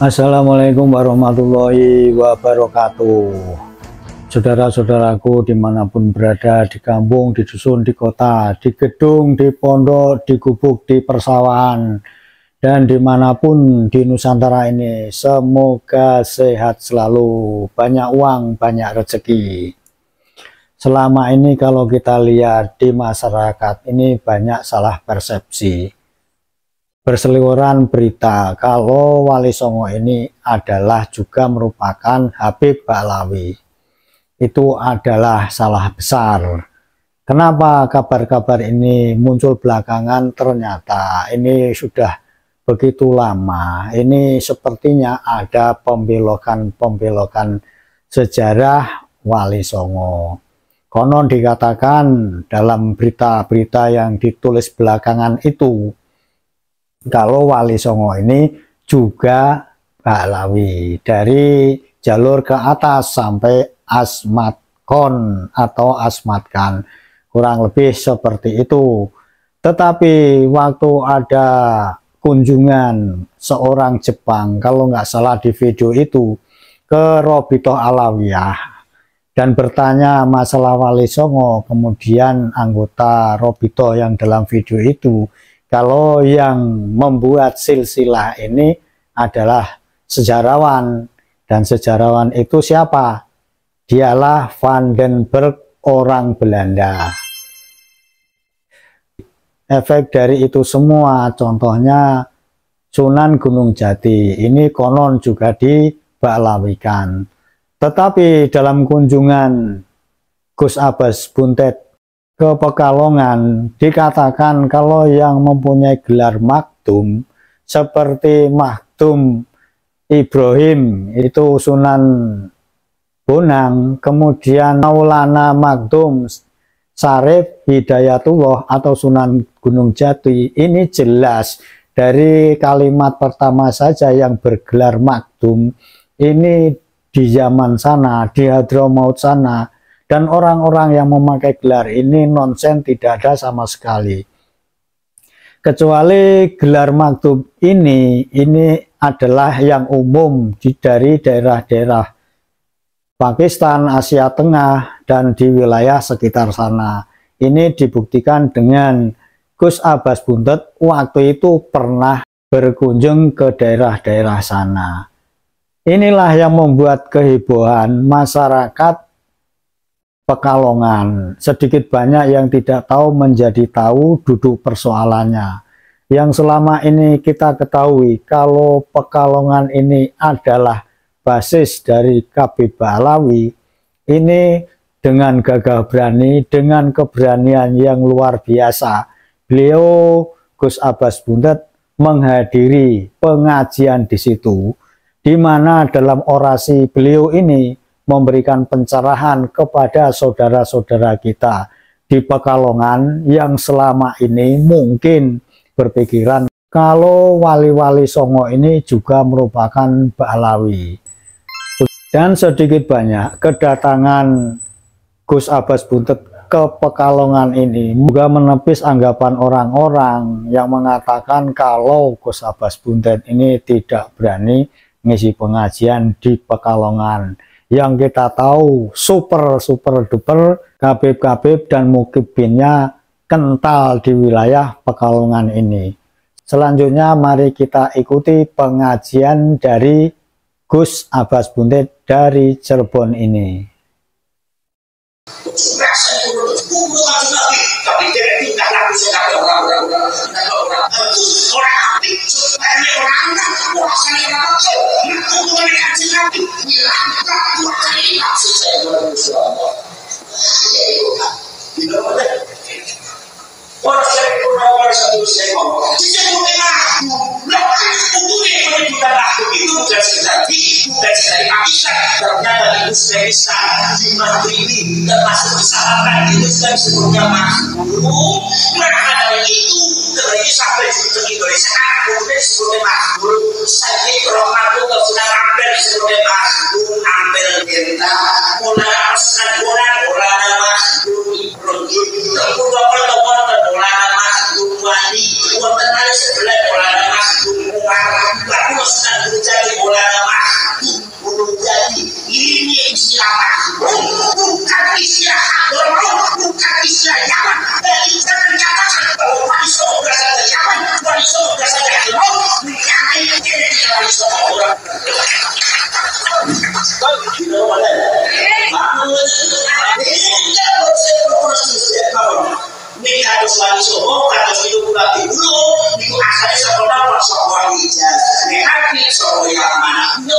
Assalamualaikum warahmatullahi wabarakatuh. Saudara-saudaraku dimanapun berada, di kampung, di dusun, di kota, di gedung, di pondok, di gubuk, di persawahan, dan dimanapun di Nusantara ini, semoga sehat selalu, banyak uang, banyak rezeki. Selama ini kalau kita lihat di masyarakat ini banyak salah persepsi. Berseliweran berita kalau Wali Songo ini adalah juga merupakan Habib Ba'alawi. Itu adalah salah besar. Kenapa kabar-kabar ini muncul belakangan? Ternyata ini sudah begitu lama. Ini sepertinya ada pembelokan sejarah Wali Songo. Konon dikatakan dalam berita-berita yang ditulis belakangan itu, kalau Wali Songo ini juga Ba'alawi, dari jalur ke atas sampai Asmatkon atau Asmatkan, kurang lebih seperti itu. Tetapi waktu ada kunjungan seorang Jepang, kalau nggak salah di video itu, ke Robito Alawiyah dan bertanya masalah Wali Songo, kemudian anggota Robito yang dalam video itu, kalau yang membuat silsilah ini adalah sejarawan, dan sejarawan itu siapa? Dialah Van den Berg, orang Belanda. Efek dari itu semua, contohnya Sunan Gunung Jati, ini konon juga diba'alawikan. Tetapi dalam kunjungan Gus Abbas Buntet ke Pekalongan, dikatakan kalau yang mempunyai gelar maktum seperti Maktum Ibrahim itu Sunan Bonang, kemudian Maulana Maktum Syarif Hidayatullah atau Sunan Gunung Jati, ini jelas dari kalimat pertama saja yang bergelar maktum ini di zaman sana, di Hadramaut sana. Dan orang-orang yang memakai gelar ini nonsen, tidak ada sama sekali. Kecuali gelar maktub ini adalah yang umum dari daerah-daerah Pakistan, Asia Tengah, dan di wilayah sekitar sana. Ini dibuktikan dengan Gus Abbas Buntet waktu itu pernah berkunjung ke daerah-daerah sana. Inilah yang membuat kehebohan masyarakat Pekalongan. Sedikit banyak yang tidak tahu menjadi tahu duduk persoalannya. Yang selama ini kita ketahui kalau Pekalongan ini adalah basis dari Habib Ba'alawi, ini dengan gagah berani, dengan keberanian yang luar biasa, beliau Gus Abbas Buntet menghadiri pengajian di situ, di mana dalam orasi beliau ini memberikan pencerahan kepada saudara-saudara kita di Pekalongan yang selama ini mungkin berpikiran kalau wali-wali Songo ini juga merupakan Ba'alawi. Dan sedikit banyak kedatangan Gus Abbas Buntet ke Pekalongan ini juga menepis anggapan orang-orang yang mengatakan kalau Gus Abbas Buntet ini tidak berani ngisi pengajian di Pekalongan. Yang kita tahu super duper Habib dan mukibinnya kental di wilayah Pekalongan ini. Selanjutnya mari kita ikuti pengajian dari Gus Abbas Buntet dari Cirebon ini.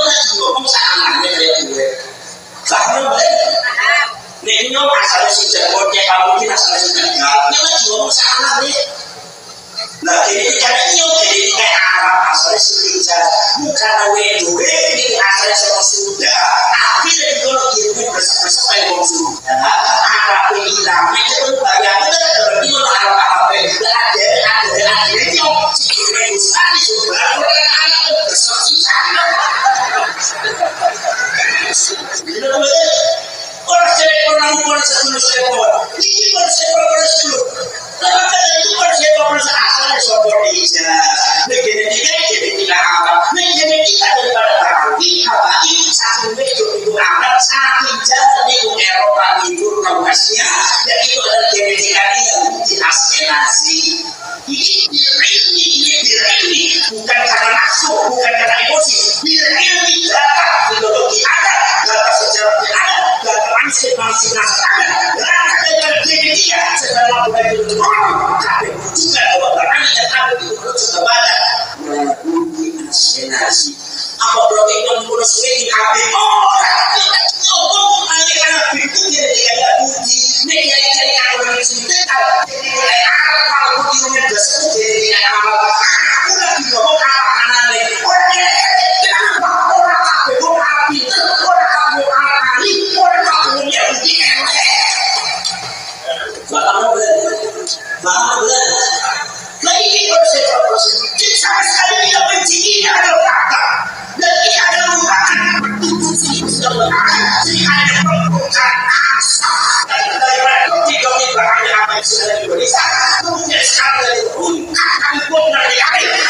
lagi ngomong saangannya kayak gue. Paham boleh? Nih nyok asalnya sudah kocek kamu kita asalnya sudah enggak. Nyok lagi ngomong saangannya. Nah jadi karena nyok jadi kayak Arab asalnya sudah bukan wewe ini asalnya sama sudah. Akhirnya kalau gitu bersama kayak ngomong sudah. Arab ini ramai itu bayangnya berarti orang Arab ada nyok cikgu ustaz sudah orang bersusah. Orang cewek orang umur satu sektor, ini bersektor bersuluh. Lama itu bersektor berasal dari sumber desa. Genetika apa? Genetika daripada tarawih apa? Ini satu itu Arab, satu jadi itu Eropa Timur Kaukasnya, dan itu adalah genetika yang diaskenasi. Ini dirilmi, bukan karena nafsu, bukan karena emosi, dirilmi data biologi ada, data sejarah ada, data masing-masing ada, data dengan genetika secara budaya itu tapi juga bahwa barang yang ada di mulut juga banyak melalui askenasi. Apa berarti itu menurut semakin api? Oh, ngomong anak itu genetika yang uji, media cari orang yang sintetik, genetika kalau punya dasar genetika apa? Aku lagi ngomong apa-apa orang kenapa orang api, orang kamu ahli, orang kamu yang uji. Paham belum? Nah ini proses. Jadi sama sekali tidak benci ini adalah kata. Dan ini adalah merupakan pertunjukan sudah berakhir. Jadi ada pertunjukan asa. Daripada kopi bahannya apa yang sudah diberikan. Kemudian sekarang dari ungkap kami pun dari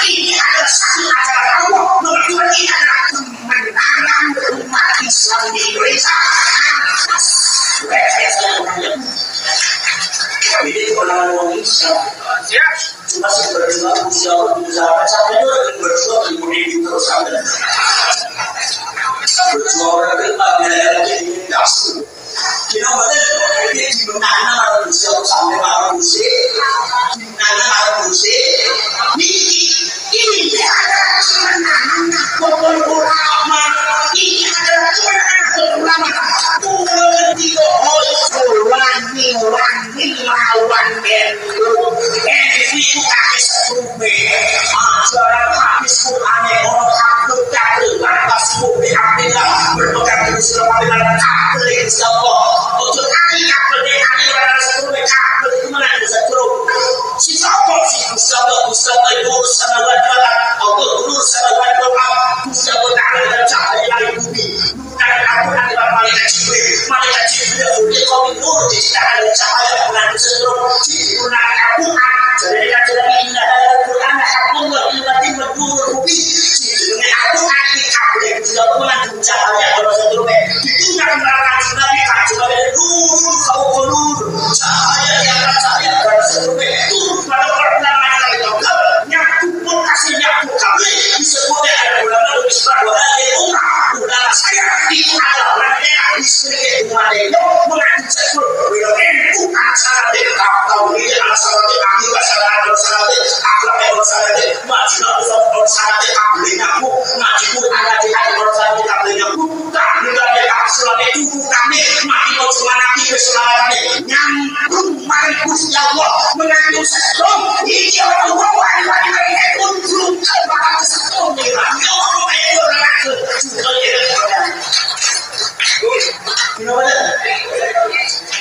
ini adalah satu acara Allah. Nomor 2 ini adalah kemenangan umat Islam di Indonesia. Saya selalu menanya. Jadi orang orang Islam, cuma sih berjuang usaha sampai itu berjuang di mudik terus sampai berjuang orang itu ada di dasar. Kita mana di mana orang usaha sampai orang usaha, di mana orang usaha, ini ada kemenangan ulama, ini adalah kemenangan ulama. Lawan itu kakek sepupu ajaran habis Quran orang hakul kakul lantas sepupu hakillah berpegang teguh selama dengan kakul insyaAllah untuk kali kakul dia kali orang sepupu kakul itu mana bisa turun si sopok si Ustadz ibu sanawat balat Allah guru sanawat balat Ustadz ta'ala dan cahaya dari bumi bukan aku nanti malaikat Jibril dia kau nur di cahaya cahaya bulan seluruh Jibril Al-Quran jadi kata inna Al-Quran haqqullah illati madhurul mubin Jibril Al-Quran ini kabel yang sudah mengandung cahaya kalau seluruh ditinggal melakukan Nabi cahaya nur kau nur cahaya yang cahaya kalau seluruh turun pada pertama kali nyatu pun kasih nyatu kabel disebutnya ada ulama Islam wahai ulama saya itu adalah mereka istri umat itu mengandung seluruh itu acara dekat tahu ini acara dekat juga acara akhlak acara maju acara kabelnya aku maju ada di acara kabelnya aku tak juga dekat selama itu kami mati mau semangat itu selama nyambung marikus ya Allah mengandung seluruh ini orang wajib itu belum terbatas seluruh ini orang itu lagi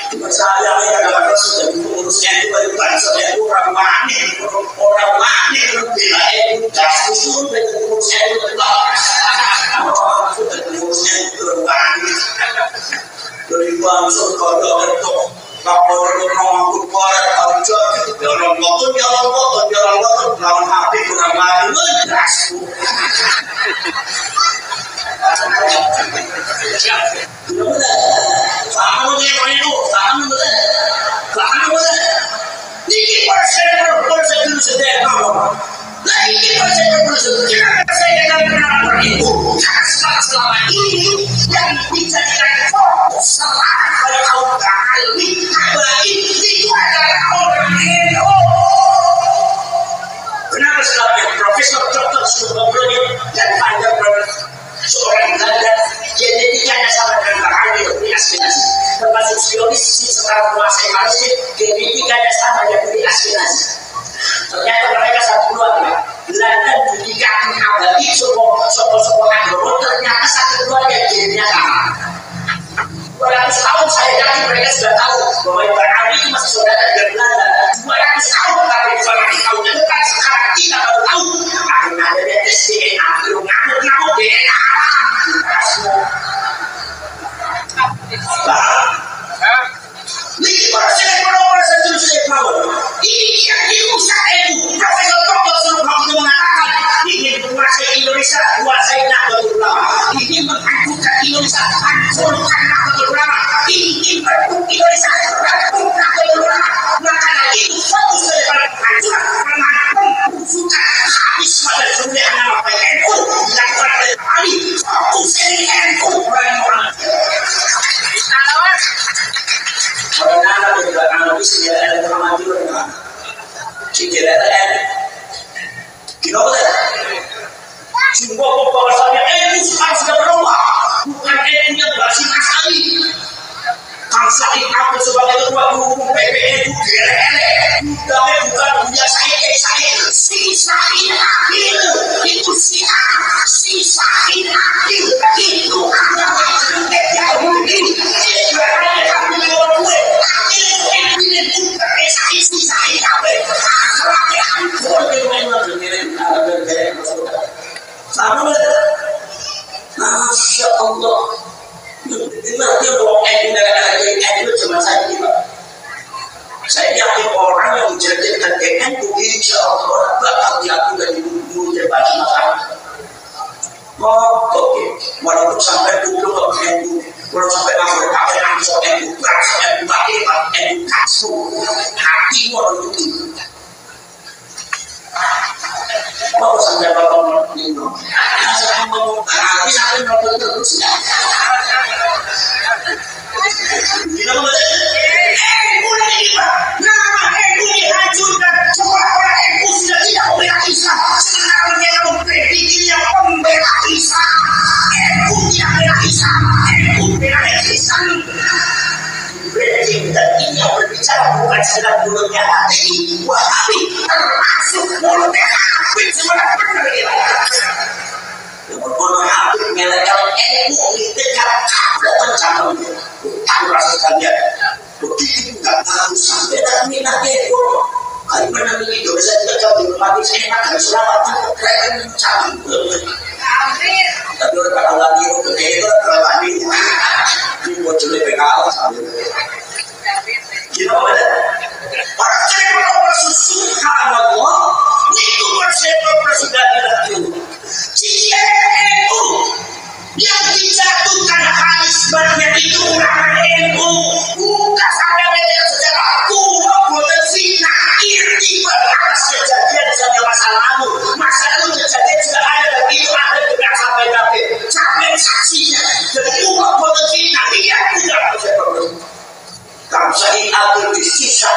juga saya ini adalah sudah mengurusnya itu bukan saya orang wani bila itu kasus mengurusnya itu orang sudah mengurusnya itu wani dari bangsa kalau itu kapal orang kuat harga jalan waktu lawan hati kurang wani menjelas Faham itu. Ini persen sedang kamu. Lagi persen saya dengan itu selama ini yang dijadikan fokus selain pada kaum kami itu adalah orang NU. Kenapa sebabnya Profesor Dr. Sutomo dan Panjang seorang menguasai Palestina, genetika dasar Yahudi Asykenaz. Ternyata mereka satu keluarga. Belanda dikatakan abadi soko agama, ternyata satu keluarga gennya sama. 200 tahun saya yakin mereka sudah tahu bahwa Ibrahim Ali itu masih saudara dengan Belanda. 200 tahun tapi di tahun depan sekarang kita baru tahu akan adanya tes DNA, ngamuk DNA haram. Ini presiden ini yang diusaha itu Profesor Dr. Suruh mengatakan ingin menguasai Indonesia, kuasai Nahdlatul Ulama, ingin menghancurkan Indonesia, hancurkan Nahdlatul Ulama, ingin merebut Indonesia, rebut Nahdlatul Ulama. Maka itu fokus daripada penghancuran, pembusukan, habis pada jumlah nama PNU dilakukan oleh Ali, fokus dari NU orang-orang. Karena di belakang itu sejarah ada kemajuan, sejarah ada, kenapa? Cuma bahwasanya NU harus berubah, bukan NU yang basis asli. Bangsa aku sebagai ketua umum PPNU bukan punya saya sisain akhir itu sisain akhir itu Masya Allah. Nanti bahwa NU cuma saya yakin orang yang menjadikan NU insya Allah bakal diakui dan dibunuh bagi masyarakat. Oke, walaupun sampai dulu NU, walaupun sampai akhir NU, NU kasu, hati orang itu. Mau sampai bapak ini, saya mau habis sampai nonton terus. Kita nama NU dihancurkan, semua orang NU sudah tidak membela Islam. Sekarang dia memprediksi yang membela Islam. NU tidak membela Islam, NU membela Islam. Dan ini yang berbicara bukan sedang mulutnya hati Wahabi, termasuk mulutnya Habib sebenarnya benar ya. Yang berbodoh Habib melegal NU di dekat kabel pencapaiannya. Bukan rasa sekalian. Begitu nggak tahu sampai dan minat ego. Kali pernah ini Indonesia juga jauh di rumah ini enak dan selamat mereka mencabut. Tapi orang kata lagi untuk itu terlalu ini buat jelek PKL sambil. You know what? Para cewek subhanallah itu bersepuluh sudah dilakukan. Jika NU yang dijatuhkan karismanya itu orang NU bukan sampai media sejarah kuno potensi irti beratas kejadian sampai masa lalu kejadian sudah ada dan itu ada dengan sampai saksinya jadi kuno potensi iya tidak bisa bangsa ini akan disisa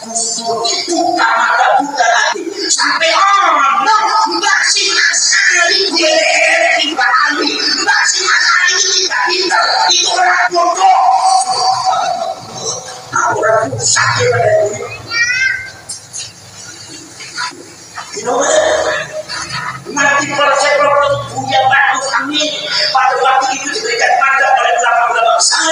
kusur dibuka mata buka hati sampai orang masih asali di Bali masih asali tidak pintar itu orang bodoh orang sakit pada diri you know what nanti proses Buya Batu kami pada waktu itu diberikan mandat oleh ulama-ulama besar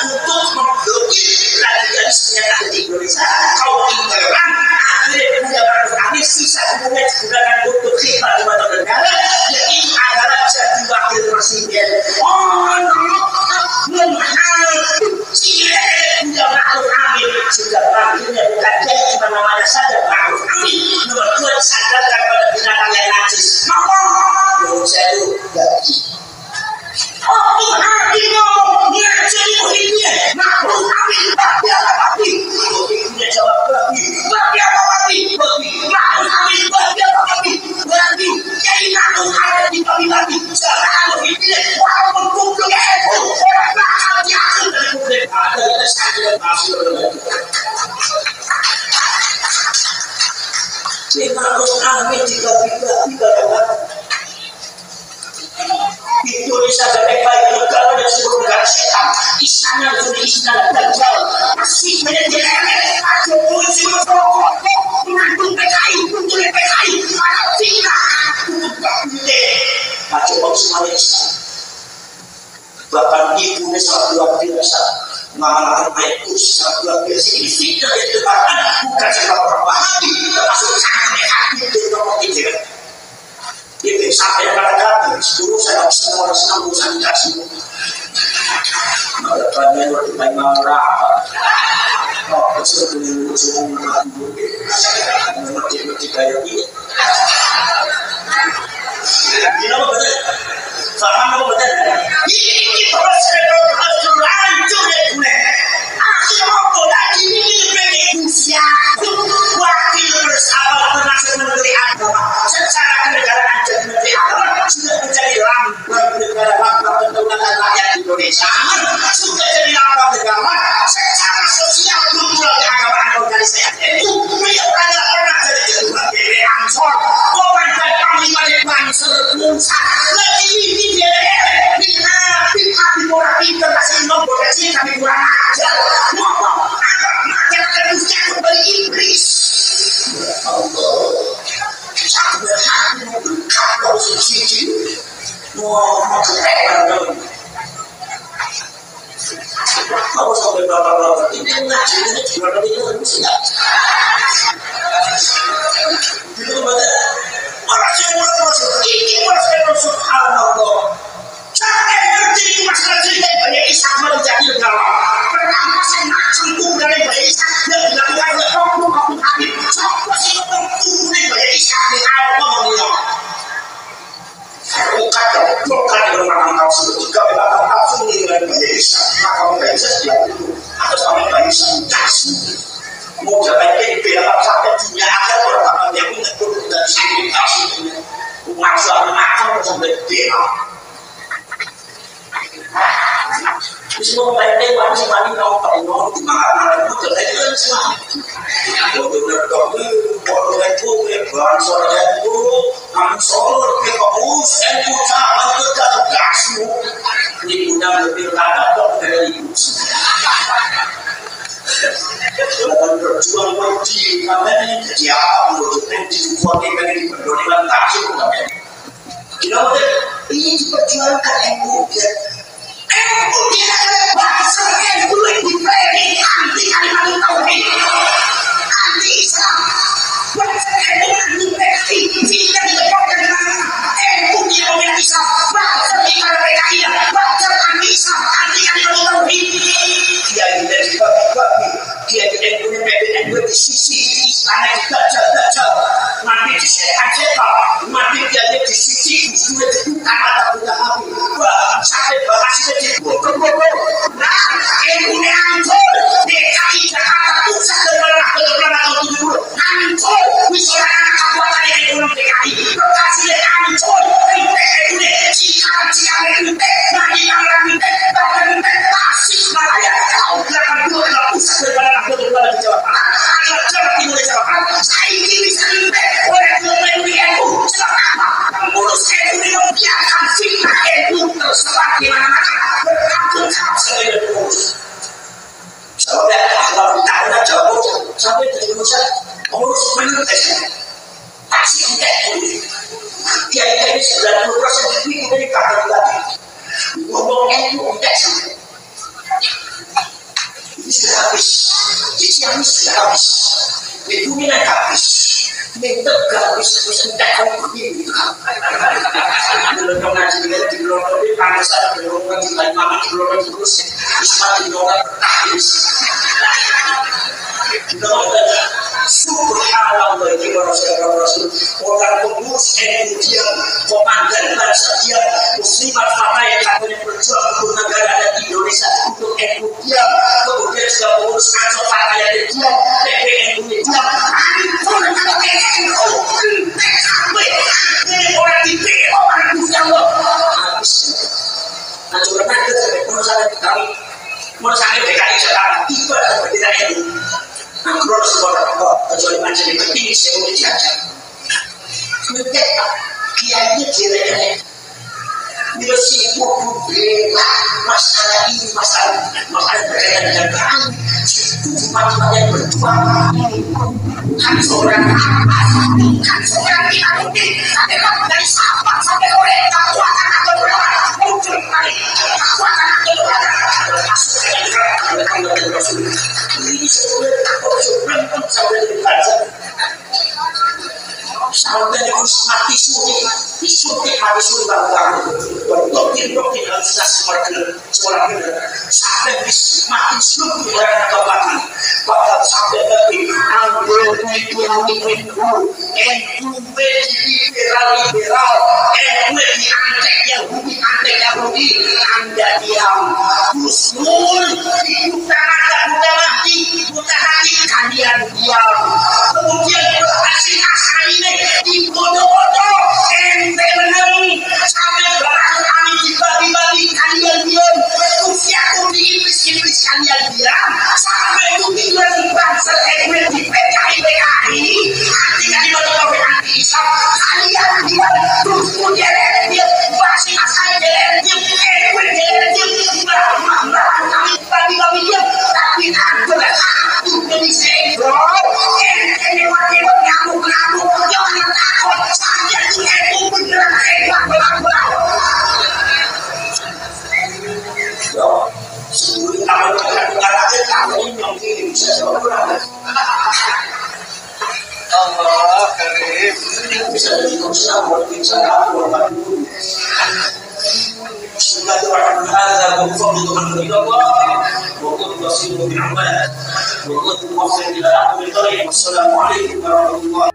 untuk memblokir radikalisme yang ada di Indonesia. Kaum intoleran akhirnya Buya Batu kami sisa hubungan digunakan untuk khidmat di mata negara yaitu adalah jadi wakil presiden. Buya Batu kami sudah wakilnya bukan jadi cuma namanya saja Batu kami. Nomor 2 disadarkan pada binatang yang najis. Menurut saya itu bagi Tuhan ngomong dia jadi muhidnya makhluk kami babi apa babi muhidnya jawab babi apa babi makhluk kami babi apa babi jadi makhluk ada di babi jangan muhidnya walaupun kumpul itu orang bakal jatuh dari kumpul ada kita sakit masuk jadi makhluk kami tiba-tiba Indonesia baik-baik negara yang disebut negara setan istana jadi istana Dajjal luar biasa ini fitnah yang didebarkan bukan sekedar orang Wahabi, termasuk sangat hati di nomor 3. Itu sampai pada kata 10 saya bisa orang senang urusan tidak semua. Ada banyak yang bermain marah. Oh, sebelum semua mengerti kayak ini. Ini apa betul? Faham apa betul? Ini proses hancur ya. Akhirnya lagi ini berusia wakil bersama penasihat menteri agama secara kenegaraan dan menteri agama sudah menjadi lambang negara, lambang kedaulatan rakyat Indonesia, sudah jadi lambang negara secara sosial, kultural, keagamaan, organisasi. Itu beliau adalah pernah jadi ketua DPR Ansor, komandan panglima depan Serbusa, lebih di DPR, pihak dimurah internasional berhasil kami kurang ajar, ngomong masyarakat Rusia kembali Inggris. Allah, sangat berhati membuka posisi, mau keren dong. Kamu sampai berapa ini ngaji ini juga dari Rusia. Itu mana? Orang semua masuk ini masuk subhanallah. Saya ngerti masalah cerita banyak Ishak menjadi negara. Pertama saya nak sentuh dari banyak Ishak dan dilakukan oleh oknum Habib. Sampai saya sentuh dari banyak Ishak di awal beliau. Bukan dengan kau seketika belakang langsung dengan banyak Ishak. Maka banyak Ishak dia itu atau sampai banyak Ishak kasih. Mau jalan PB dalam sampai dunia akhir orang yang mengetuk dan sakit kasih. Umat selama makan sampai dia. Semua pendek masih paling kau tahu di mana itu terjadi semua. Betul-betul kalau itu bangsa itu ansor kepaus itu sama kita kasih di guna lebih lama dari itu. Dalam berjuang berdiri kami dia untuk dibuat di pendirian taksi kami. Ini diperjuangkan kemudian. Kemudian bangsa yang boleh dipilih anti kalimat tauhid, anti Islam, bangsa yang anti tidak dilepaskan kemudian orang Islam, bangsa yang PKI, bangsa anti Islam, anti kalimat tauhid. Dia tidak dibagi-bagi, dia tidak punya PBN di sisi istana dibaca-baca, mati disehat-sehat, mati dia di sisi sudah dibuka mata buta hati. Sampai bahasnya dibobol-bobol. Nah, ilmunya hancur. DKI Jakarta Pusat dan Belakang 70 hancur. Misalnya anak kekuatan ekonomi DKI berhasil hancur. Ini Cikarang Nanti bahkan Tasik Malaya. Kau Belakang 2 Pusat dan Belakang di Jawa Barat. Anak Jawa Timur di Jawa Barat. Saya ini bisa diminta oleh NU. Sebab apa? Mengurus NU membiarkan fitnah NU tersebar di mana-mana bertanggung-jawab sebagai pengurus. Sampai kalau ditanya jawab sampai di Indonesia pengurus menulis taksi enggak dia ini 90% itu dari kata tadi ngomong NU enggak sampai ini sudah habis jadi sudah habis itu minat habis minta habis terus enggak kamu begini belum ngaji dengan di luar negeri panas belum ngaji lagi makan di luar negeri terus Islam di luar habis subhanallah itu Rasul orang pengurus NU dia komandan bangsa dia muslimat partai yang katanya berjuang untuk negara dan Indonesia untuk NU dia kemudian juga pengurus kantor partai yang dia PPNU dia hancur kalau NU PKB orang di PO orang di Jawa habis hancur nanti sampai menurut saya DKI Jakarta itu adalah berbeda NU. Nah, kalau sebuah kecuali macam ini penting saya boleh diajak. Mereka kiainya kira-kira bila sibuk berbela masalah ini masalah berkaitan dengan perang itu cuma yang berjuang kan seorang kan seorang diadopsi sampai dari sahabat sampai oleh kekuatan atau berapa muncul kali kekuatan Sampai mati suri, disuntik mati suri baru berdokin harus sekolah sampai mati suri orang kebakar bakal sampai tapi ambil itu liberal diantek Yahudi anda diam usul buta hati kalian diam kemudian berhasil asal ini dibodoh-bodoh ente menang sampai berakhir kami dibagi-bagi kalian diam usiaku diiblis kalian diam sampai tujuan bangsa di PKI nanti kali betul anti-Islam kalian diam terus kemudian dia masih asal dia kami diam tapi ada satu dari sebro ente ngamuk jangan takut saya itu beneran hebat belang-belang sebelum kamu mengatakan kamu yang bisa seorang Allah karim bisa dikonsumsi bisa apa هذا بفضل من الله وقد بصير بالعباد وقد وصل الى اخر الطريق والسلام عليكم ورحمه الله